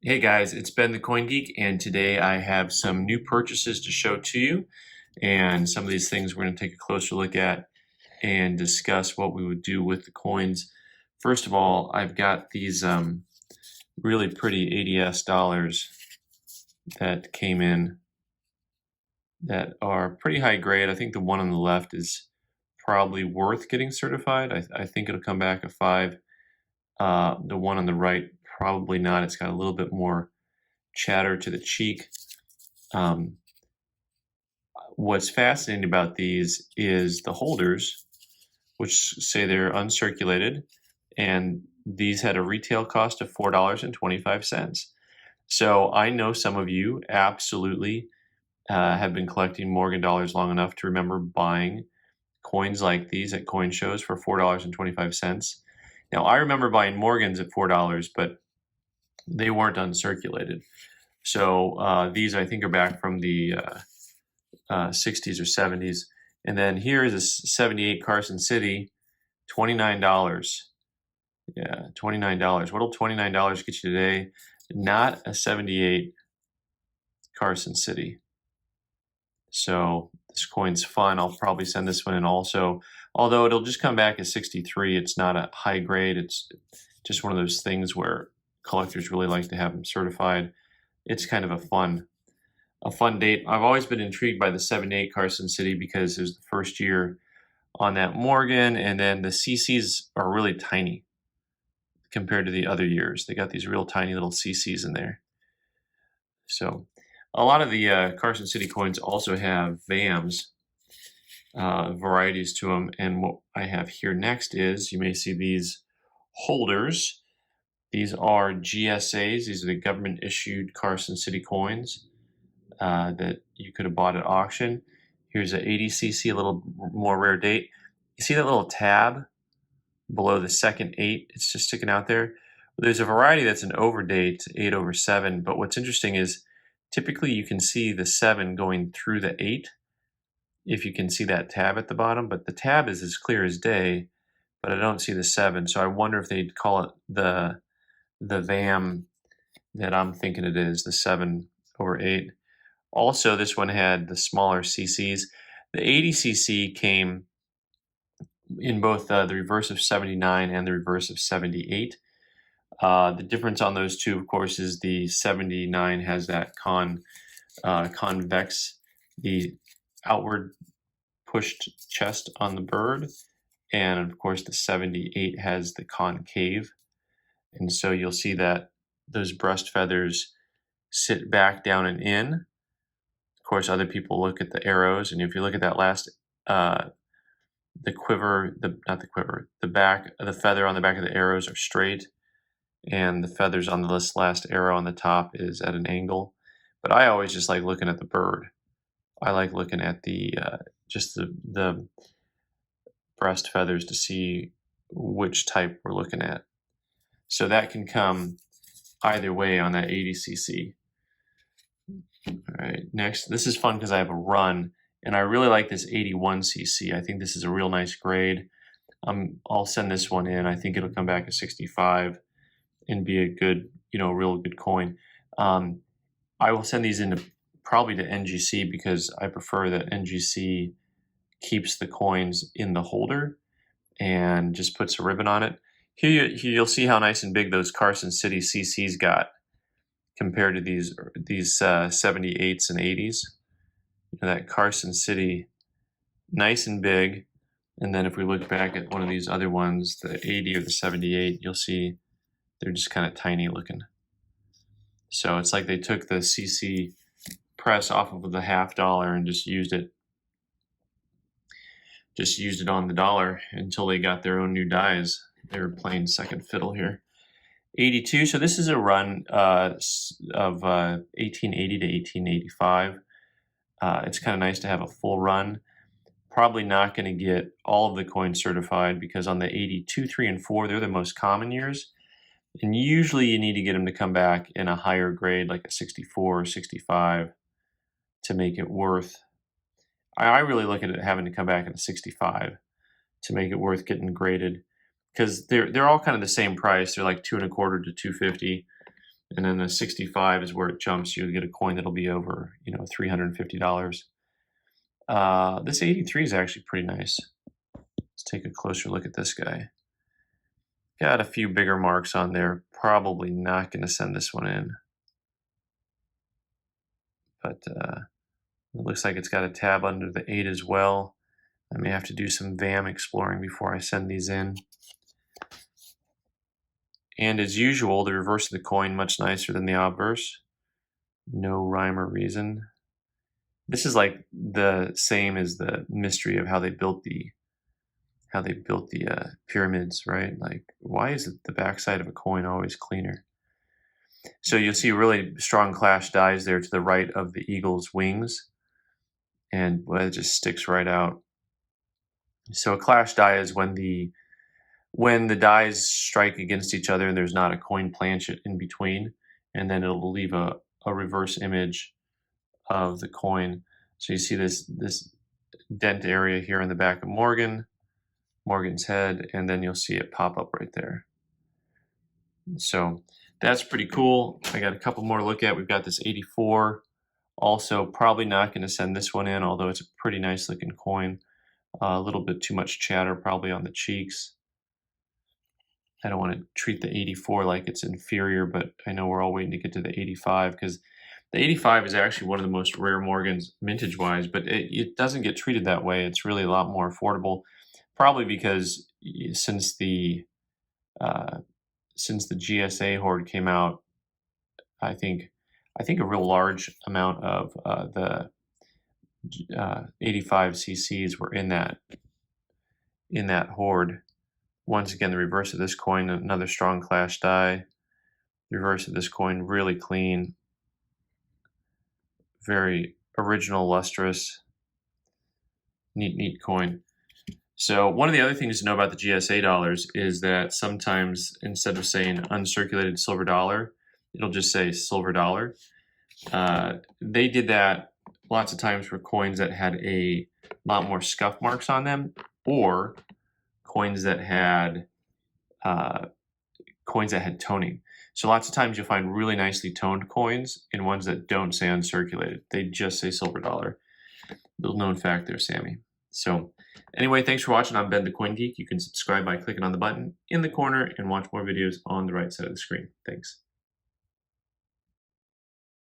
Hey guys, it's Ben the Coin Geek, and today I have some new purchases to show to you. And some of these things we're going to take a closer look at and discuss what we would do with the coins. First of all, I've got these really pretty ADS dollars that came in that are pretty high grade. I think the one on the left is probably worth getting certified. I think it'll come back a 5. The one on the right, probably not. It's got a little bit more chatter to the cheek. What's fascinating about these is the holders, which say they're uncirculated, and these had a retail cost of $4.25. So I know some of you absolutely have been collecting Morgan dollars long enough to remember buying coins like these at coin shows for $4.25. Now I remember buying Morgans at $4, but they weren't uncirculated. So these I think are back from the 60s or 70s. And then here is a 78 Carson City, $29. Yeah, $29. What'll $29 get you today? Not a 78 Carson City. So this coin's fun. I'll probably send this one in also. Although it'll just come back as 63. It's not a high grade. It's just one of those things where collectors really like to have them certified. It's kind of a fun date. I've always been intrigued by the 78 Carson City because it was the first year on that Morgan, and then the CCs are really tiny compared to the other years. They got these real tiny little CCs in there. So a lot of the Carson City coins also have VAMs, varieties to them. And what I have here next is, you may see these holders. These are GSAs. These are the government issued Carson City coins that you could have bought at auction. Here's a 80cc, a little more rare date. You see that little tab below the second 8? It's just sticking out there. There's a variety that's an overdate, 8/7, but what's interesting is typically you can see the 7 going through the 8 if you can see that tab at the bottom, but the tab is as clear as day, but I don't see the 7, so I wonder if they'd call it the VAM that I'm thinking it is, the 7/8. Also, this one had the smaller CCs. The 80cc came in both the reverse of 79 and the reverse of 78. The difference on those two, of course, is the 79 has that convex, the outward pushed chest on the bird, and of course the 78 has the concave. And so you'll see that those breast feathers sit back down and in. Of course, other people look at the arrows, and if you look at that last, the quiver, not the quiver, the back, the feather on the back of the arrows are straight, and the feathers on this last arrow on the top is at an angle. But I always just like looking at the bird. I like looking at the just the breast feathers to see which type we're looking at. So that can come either way on that 80cc. All right, next, this is fun because I have a run, and I really like this 81cc. I think this is a real nice grade. I'll send this one in. I think it'll come back at 65 and be a good, real good coin. I will send these in probably to NGC because I prefer that NGC keeps the coins in the holder and just puts a ribbon on it. Here you'll see how nice and big those Carson City CCs got compared to these 78s and 80s. That Carson City, nice and big. And then if we look back at one of these other ones, the 80 or the 78, you'll see they're just kind of tiny looking. So it's like they took the CC press off of the $half and just used it on the dollar until they got their own new dies. They were playing second fiddle here. 82, so this is a run of 1880 to 1885. It's kind of nice to have a full run. Probably not going to get all of the coins certified because on the 82, 3, and 4, they're the most common years. And usually you need to get them to come back in a higher grade, like a 64 or 65, to make it worth. I really look at it having to come back in a 65 to make it worth getting graded, because they're all kind of the same price. They're like 2 1/4 to 250. And then the 65 is where it jumps. You'll get a coin that'll be over, $350. This 83 is actually pretty nice. Let's take a closer look at this guy. Got a few bigger marks on there. Probably not going to send this one in. But it looks like it's got a tab under the 8 as well. I may have to do some VAM exploring before I send these in. And as usual, the reverse of the coin much nicer than the obverse. No rhyme or reason. This is like the same as the mystery of how they built the pyramids, right? Like, why is the backside of a coin always cleaner? So you'll see really strong clash dies there to the right of the eagle's wings, and it just sticks right out. So a clash die is when the dies strike against each other and there's not a coin planchet in between, and then it'll leave a reverse image of the coin. So you see this dent area here in the back of Morgan's head, and then you'll see it pop up right there. So that's pretty cool. I got a couple more to look at. We've got this 84. Also, probably not going to send this one in, although it's a pretty nice looking coin. A little bit too much chatter probably on the cheeks. I don't want to treat the 84 like it's inferior, but I know we're all waiting to get to the 85 because the 85 is actually one of the most rare Morgans mintage-wise, but it doesn't get treated that way. It's really a lot more affordable, probably because since the GSA horde came out, I think a real large amount of the 85 cc's were in that horde. Once again, the reverse of this coin, another strong clash die. The reverse of this coin, really clean, very original, lustrous, neat coin. So one of the other things to know about the GSA dollars is that sometimes instead of saying uncirculated silver dollar, it'll just say silver dollar. They did that lots of times for coins that had a lot more scuff marks on them, or coins that had toning. So lots of times you'll find really nicely toned coins in ones that don't say uncirculated. They just say silver dollar. Little known fact there, Sammy. So anyway, thanks for watching. I'm Ben, the Coin Geek. You can subscribe by clicking on the button in the corner and watch more videos on the right side of the screen. Thanks.